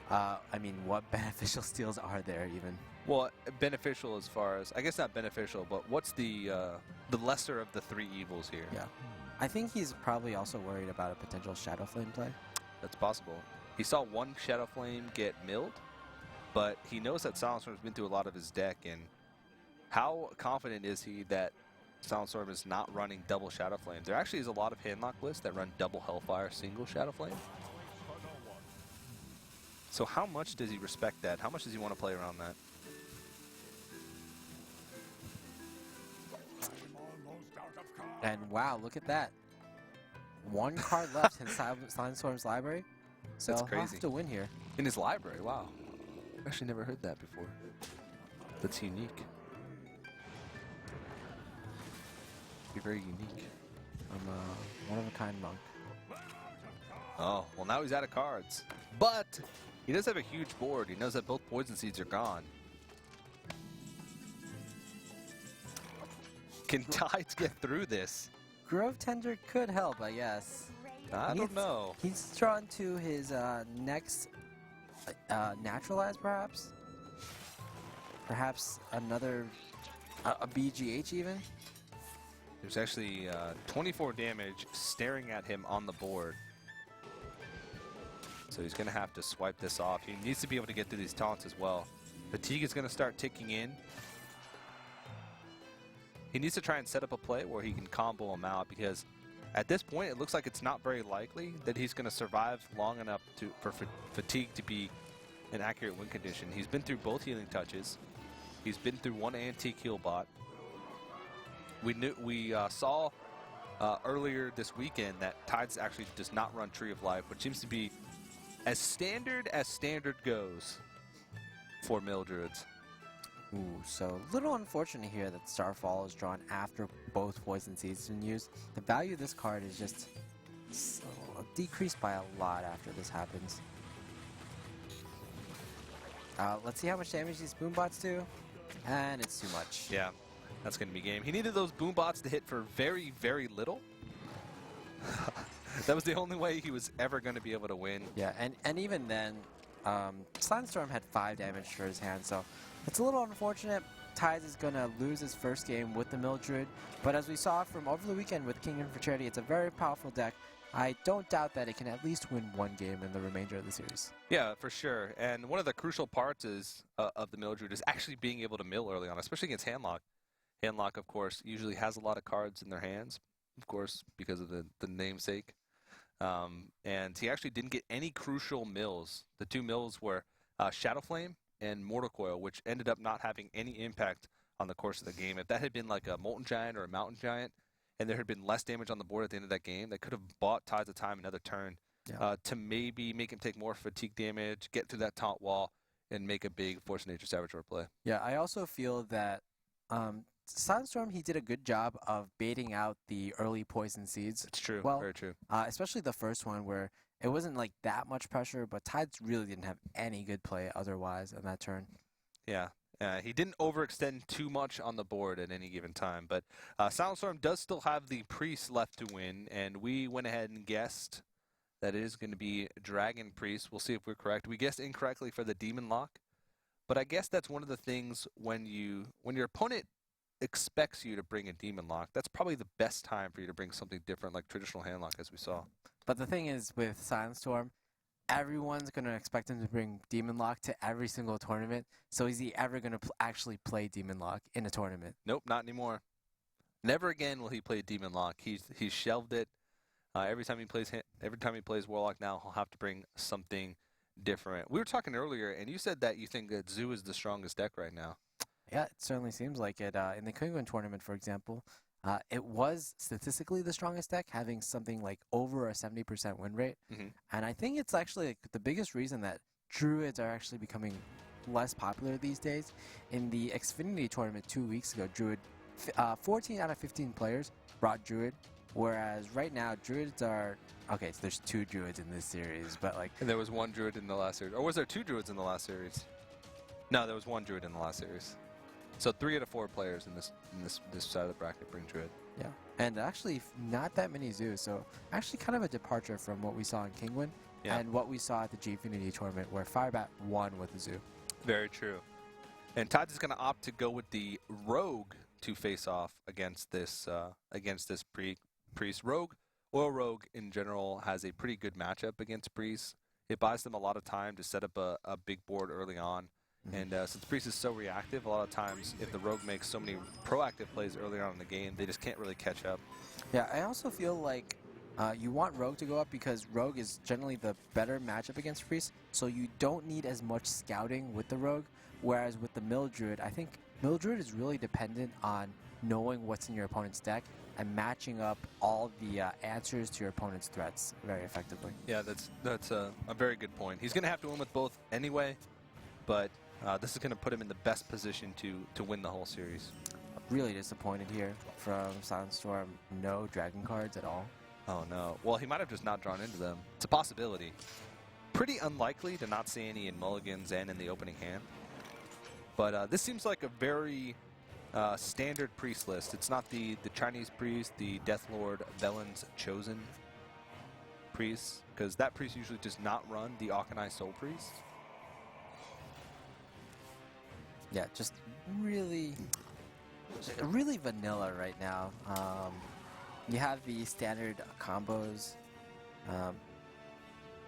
I mean, what beneficial steals are there even? Well, beneficial as far as, I guess not beneficial, but what's the lesser of the 3 evils here? Yeah, I think he's probably also worried about a potential Shadow Flame play. That's possible. He saw 1 Shadow Flame get milled, but he knows that SilentStorm's been through a lot of his deck, and how confident is he that SilentStorm is not running double Shadow Flame? There actually is a lot of Handlock lists that run double Hellfire, single Shadow Flame. So how much does he respect that? How much does he want to play around that? And wow, look at that. 1 card left in SilentStorm's library. So That's he'll crazy. have to win here. In his library, wow. I've actually never heard that before. That's unique. Be very unique. I'm a one-of-a-kind monk. Oh, well now he's out of cards. But he does have a huge board. He knows that both Poison Seeds are gone. Can Tides get through this? Grove Tender could help, I guess. I don't know. He's drawn to his next Naturalize, perhaps? Perhaps another a BGH even? There's actually 24 damage staring at him on the board. So he's going to have to swipe this off. He needs to be able to get through these taunts as well. Fatigue is going to start ticking in. He needs to try and set up a play where he can combo him out, because at this point it looks like it's not very likely that he's going to survive long enough for Fatigue to be an accurate win condition. He's been through both healing touches. He's been through 1 antique heal bot. We saw earlier this weekend that Tides actually does not run Tree of Life, which seems to be as standard goes for Mill Druids. Ooh, so a little unfortunate here that Starfall is drawn after both Poison Seeds have been used. The value of this card is just decreased by a lot after this happens. Let's see how much damage these Boombots do. And it's too much. Yeah, that's going to be game. He needed those Boombots to hit for very, very little. That was the only way he was ever going to be able to win. Yeah, and even then, SilentStorm had 5 damage for his hand, so it's a little unfortunate. Tides is going to lose his first game with the Mill Druid, but as we saw from over the weekend with Kingdom for Charity, it's a very powerful deck. I don't doubt that it can at least win 1 game in the remainder of the series. Yeah, for sure. And one of the crucial parts is of the Mill Druid is actually being able to mill early on, especially against Handlock. Handlock, of course, usually has a lot of cards in their hands, of course, because of the namesake. And he actually didn't get any crucial mills. The 2 mills were Shadow Flame and Mortal Coil, which ended up not having any impact on the course of the game. If that had been like a Molten Giant or a Mountain Giant, and there had been less damage on the board at the end of that game, that could have bought Tides of Time another turn to maybe make him take more fatigue damage, get through that taunt wall, and make a big Force of Nature Saboteur play. Yeah, I also feel that SilentStorm, he did a good job of baiting out the early poison seeds. It's true. Well, Very true. Especially the first one where it wasn't like that much pressure, but Tides really didn't have any good play otherwise on that turn. Yeah. He didn't overextend too much on the board at any given time, but SilentStorm does still have the Priest left to win, and we went ahead and guessed that it is going to be Dragon Priest. We'll see if we're correct. We guessed incorrectly for the Demon Lock, but I guess that's one of the things when your opponent expects you to bring a Demon Lock, that's probably the best time for you to bring something different like traditional Handlock, as we saw. But the thing is, with SilentStorm, everyone's going to expect him to bring Demon Lock to every single tournament. So is he ever going to actually play Demon Lock in a tournament? Nope, not anymore. Never again will he play Demon Lock. He's shelved it. Every time he plays Warlock now, he'll have to bring something different. We were talking earlier, and you said that you think that Zoo is the strongest deck right now. Yeah, it certainly seems like it. In the Penguin tournament, for example, it was statistically the strongest deck, having something like over a 70% win rate. Mm-hmm. And I think it's actually like the biggest reason that Druids are actually becoming less popular these days. In the Xfinity tournament 2 weeks ago, 14 out of 15 players brought Druid, whereas right now Druids are okay. So there's 2 Druids in this series, but like And there was 1 Druid in the last series, or was there 2 Druids in the last series? No, there was 1 Druid in the last series. So 3 out of 4 players in this side of the bracket bring Druid. yeah, and actually not that many Zoos. So actually kind of a departure from what we saw in Kingwin and what we saw at the Gfinity tournament, where Firebat won with the Zoo. Very true. And Tides is going to opt to go with the Rogue to face off against this Priest. Oil Rogue in general has a pretty good matchup against Priest. It buys them a lot of time to set up a big board early on. And since Priest is so reactive, a lot of times if the Rogue makes so many proactive plays early on in the game, they just can't really catch up. Yeah, I also feel like you want Rogue to go up because Rogue is generally the better matchup against Priest, so you don't need as much scouting with the Rogue, whereas with the Mill Druid, I think Mill Druid is really dependent on knowing what's in your opponent's deck and matching up all the answers to your opponent's threats very effectively. Yeah, that's a very good point. He's going to have to win with both anyway, but this is going to put him in the best position to win the whole series. Really disappointed here from SilentStorm. No dragon cards at all. Oh no. Well, he might have just not drawn into them. It's a possibility. Pretty unlikely to not see any in mulligans and in the opening hand. But this seems like a very standard Priest list. It's not the Chinese Priest, the Deathlord Velen's Chosen Priest, because that Priest usually does not run the Akanai Soul Priest. Yeah, just really vanilla right now. You have the standard combos,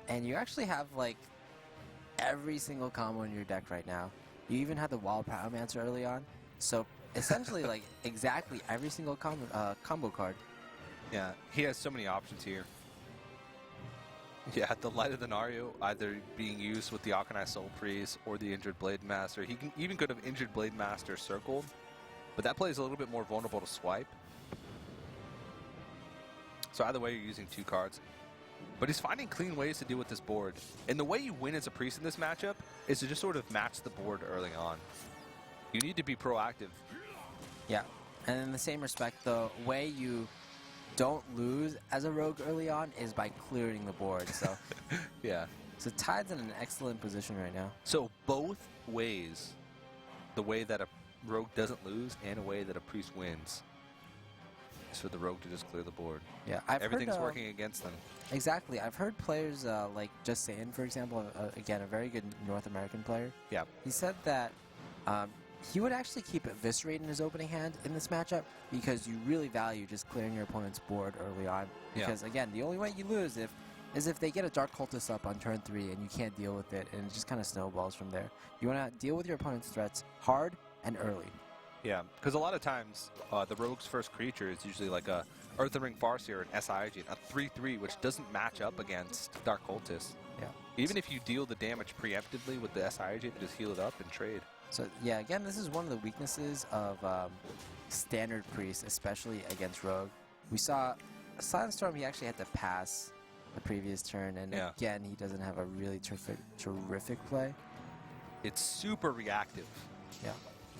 and you actually have like every single combo in your deck right now. You even had the Wild Pyromancer early on, so essentially like exactly every single combo card. Yeah, he has so many options here. Yeah, the Light of the Nario either being used with the Akanai Soul Priest or the Injured Blade Master. He can even could have Injured Blade Master circled, but that play is a little bit more vulnerable to swipe. So either way, you're using 2 cards. But he's finding clean ways to deal with this board. And the way you win as a Priest in this matchup is to just sort of match the board early on. You need to be proactive. Yeah, and in the same respect, the way you don't lose as a Rogue early on is by clearing the board. So yeah. So Tide's in an excellent position right now. So both ways, the way that a Rogue doesn't lose and a way that a Priest wins, is for the Rogue to just clear the board. Yeah, everything's working against them. Exactly. I've heard players like Just Saying, for example, again, a very good North American player. Yeah. He said that he would actually keep Eviscerate in his opening hand in this matchup because you really value just clearing your opponent's board early on. Because, again, the only way you lose is if they get a Dark Cultist up on turn 3 and you can't deal with it, and it just kind of snowballs from there. You want to deal with your opponent's threats hard and early. Yeah, because a lot of times the Rogue's first creature is usually like a Earthen Ring Farseer, an SI agent, a 3/3, which doesn't match up against Dark Cultist. Yeah. Even if you deal the damage preemptively with the SI agent, just heal it up and trade. So, yeah, again, this is one of the weaknesses of standard Priest, especially against Rogue. We saw SilentStorm, he actually had to pass the previous turn, and again, he doesn't have a really terrific play. It's super reactive. Yeah.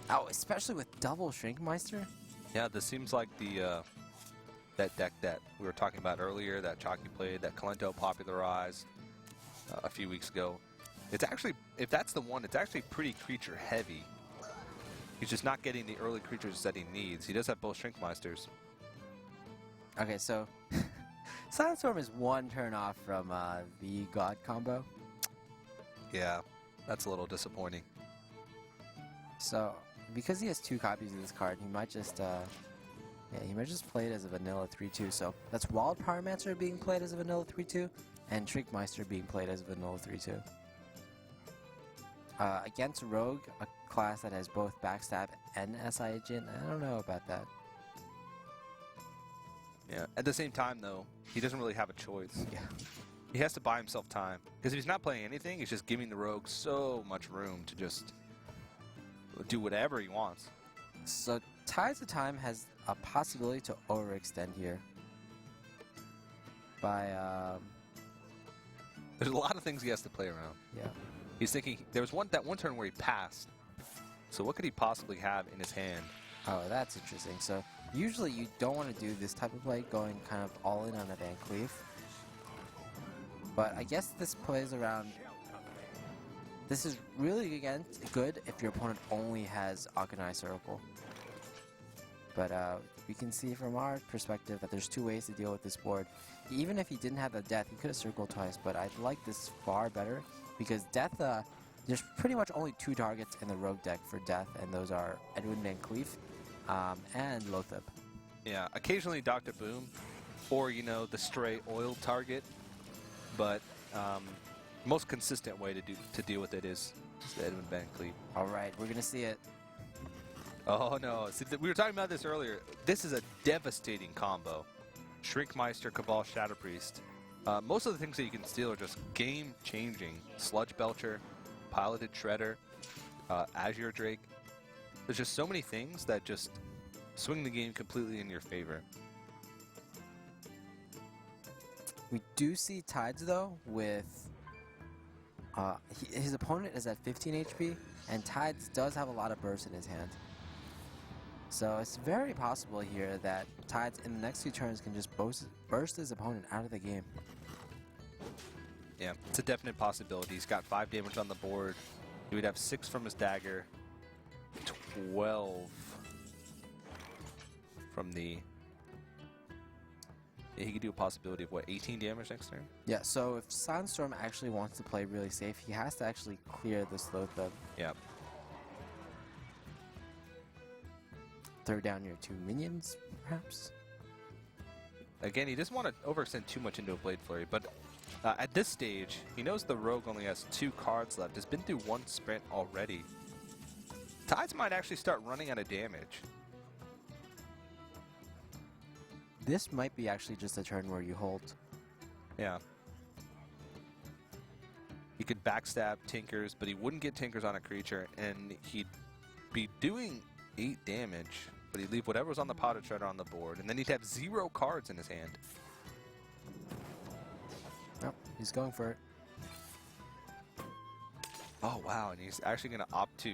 Oh, especially with double Shrinkmeister. Yeah, this seems like the that deck that we were talking about earlier, that Chalky played, that Kalento popularized a few weeks ago. It's actually, if that's the one, it's actually pretty creature heavy. He's just not getting the early creatures that he needs. He does have both Shrinkmeisters. Okay, so SilentStorm is one turn off from the God combo. Yeah, that's a little disappointing. So, because he has 2 copies of this card, he might just, he might just play it as a vanilla 3-2. So that's Wild Pyromancer being played as a vanilla 3-2, and Shrinkmeister being played as a vanilla 3-2. Against Rogue, a class that has both Backstab and SI Agent, I don't know about that. Yeah. At the same time, though, he doesn't really have a choice. Yeah. He has to buy himself time. Because if he's not playing anything, he's just giving the Rogue so much room to just do whatever he wants. So Tides of Time has a possibility to overextend here. By, There's a lot of things he has to play around. yeah. He's thinking, there was that one turn where he passed. So what could he possibly have in his hand? Oh, that's interesting. So usually you don't want to do this type of play, going kind of all in on a Van Cleef. But I guess this plays around. This is really good if your opponent only has Akanai Circle. But we can see from our perspective that there's 2 ways to deal with this board. Even if he didn't have the Death, he could have circled twice, but I like this far better because Death, there's pretty much only 2 targets in the Rogue deck for Death, and those are Edwin Van Cleef and Lotheb. Yeah, occasionally Dr. Boom, or, you know, the stray oil target, but most consistent way to deal with it is just the Edwin Van Cleef. All right, we're going to see it. Oh, no. See, we were talking about this earlier. This is a devastating combo. Shrinkmeister, Cabal, Shatterpriest. Most of the things that you can steal are just game-changing. Sludge Belcher, Piloted Shredder, Azure Drake. There's just so many things that just swing the game completely in your favor. We do see Tides, though, with... his opponent is at 15 HP, and Tides does have a lot of burst in his hand. So it's very possible here that Tides in the next 2 turns can just burst his opponent out of the game. Yeah, it's a definite possibility. He's got 5 damage on the board. He would have 6 from his dagger, 12 from the... Yeah, he could do a possibility of, what, 18 damage next turn? Yeah, so if SilentStorm actually wants to play really safe, he has to actually clear this Lotheb. Yeah. Throw down your 2 minions, perhaps? Again, he doesn't want to overextend too much into a Blade Flurry, but at this stage, he knows the Rogue only has 2 cards left. He's been through 1 sprint already. Tides might actually start running out of damage. This might be actually just a turn where you hold. Yeah. He could backstab Tinkers, but he wouldn't get Tinkers on a creature, and he'd be doing 8 damage, but he'd leave whatever was on the Potted Shredder on the board, and then he'd have 0 cards in his hand. Oh, he's going for it. Oh, wow, and he's actually going to opt to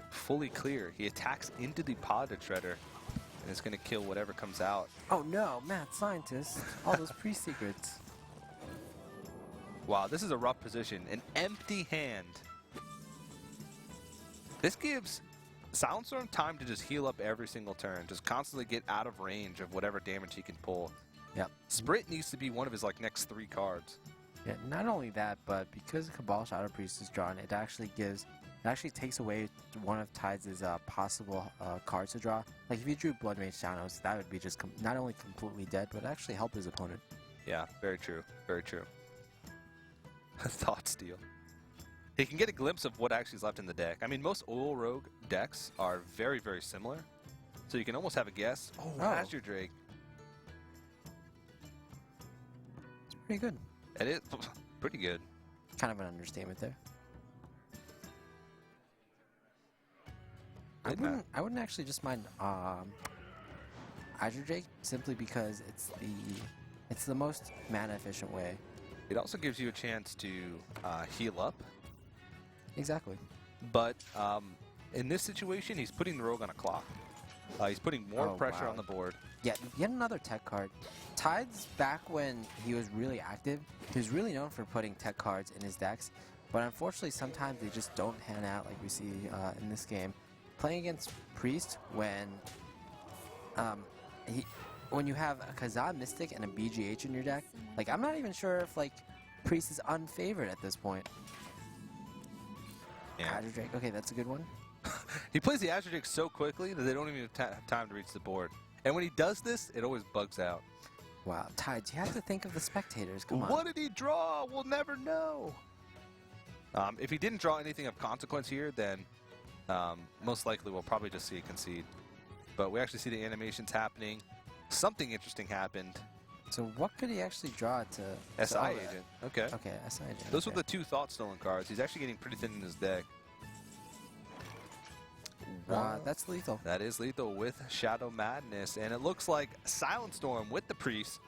fully clear. He attacks into the Potted Shredder, and it's going to kill whatever comes out. Oh no, mad scientist. All those pre-secrets. Wow, this is a rough position. An empty hand. This gives SilentStorm time to just heal up every single turn. Just constantly get out of range of whatever damage he can pull. Yep. Sprint needs to be one of his next 3 cards. Yeah, not only that, but because Cabal Shadow Priest is drawn, it actually takes away one of Tides' possible cards to draw. Like if you drew Blood Mage Shadows, that would be just not only completely dead, but actually help his opponent. Yeah, very true. Very true. Thought Steal. He can get a glimpse of what actually is left in the deck. I mean, most Oil Rogue decks are very, very similar. So you can almost have a guess. Oh, Azure Drake. It's pretty good. It is pretty good. Kind of an understatement there. I wouldn't actually just mind Azure Drake simply because it's the most mana efficient way. It also gives you a chance to heal up. Exactly. But in this situation, he's putting the Rogue on a clock. He's putting more Oh, pressure wow. on the board. Yeah, yet another tech card. Tides, back when he was really active, he was really known for putting tech cards in his decks, but unfortunately sometimes they just don't pan out like we see in this game. Playing against Priest when when you have a Kazan Mystic and a BGH in your deck, like I'm not even sure if like Priest is unfavored at this point. Yeah. Azure Drake, okay, that's a good one. He plays the Azure Drake so quickly that they don't even have time to reach the board. And when he does this, it always bugs out. Wow, Tides, you have to think of the spectators. Come on. What did he draw? We'll never know. If he didn't draw anything of consequence here, then most likely we'll probably just see a concede. But we actually see the animations happening. Something interesting happened. So what could he actually draw to SI all that? agent. Okay. Okay, SI agent. Those okay. were the 2 Thought Stolen cards. He's actually getting pretty thin in his deck. That's lethal. That is lethal with Shadow Madness. And it looks like SilentStorm with the Priest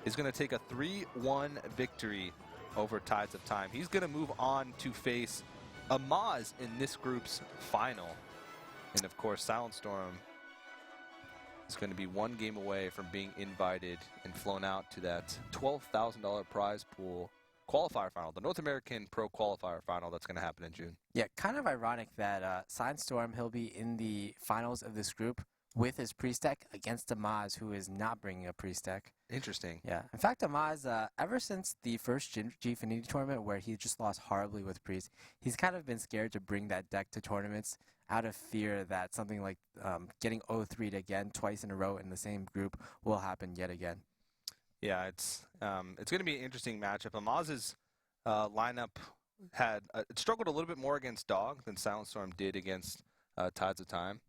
is going to take a 3-1 victory over Tides of Time. He's going to move on to face Amaz in this group's final. And of course, SilentStorm is going to be 1 game away from being invited and flown out to that $12,000 prize pool qualifier final, the North American Pro Qualifier final that's going to happen in June. Yeah, kind of ironic that SilentStorm, he'll be in the finals of this group with his Priest deck against Amaz, who is not bringing a Priest deck. Interesting. Yeah. In fact, Amaz, ever since the first Gfinity tournament where he just lost horribly with Priest, he's kind of been scared to bring that deck to tournaments out of fear that something like getting 0-3'd again twice in a row in the same group will happen yet again. Yeah, it's going to be an interesting matchup. Amaz's lineup had it struggled a little bit more against Dog than SilentStorm did against Tides of Time.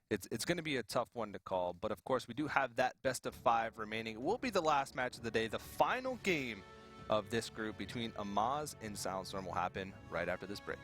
It's going to be a tough one to call, but of course we do have that best of 5 remaining. It will be the last match of the day. The final game of this group between Amaz and SilentStorm will happen right after this break.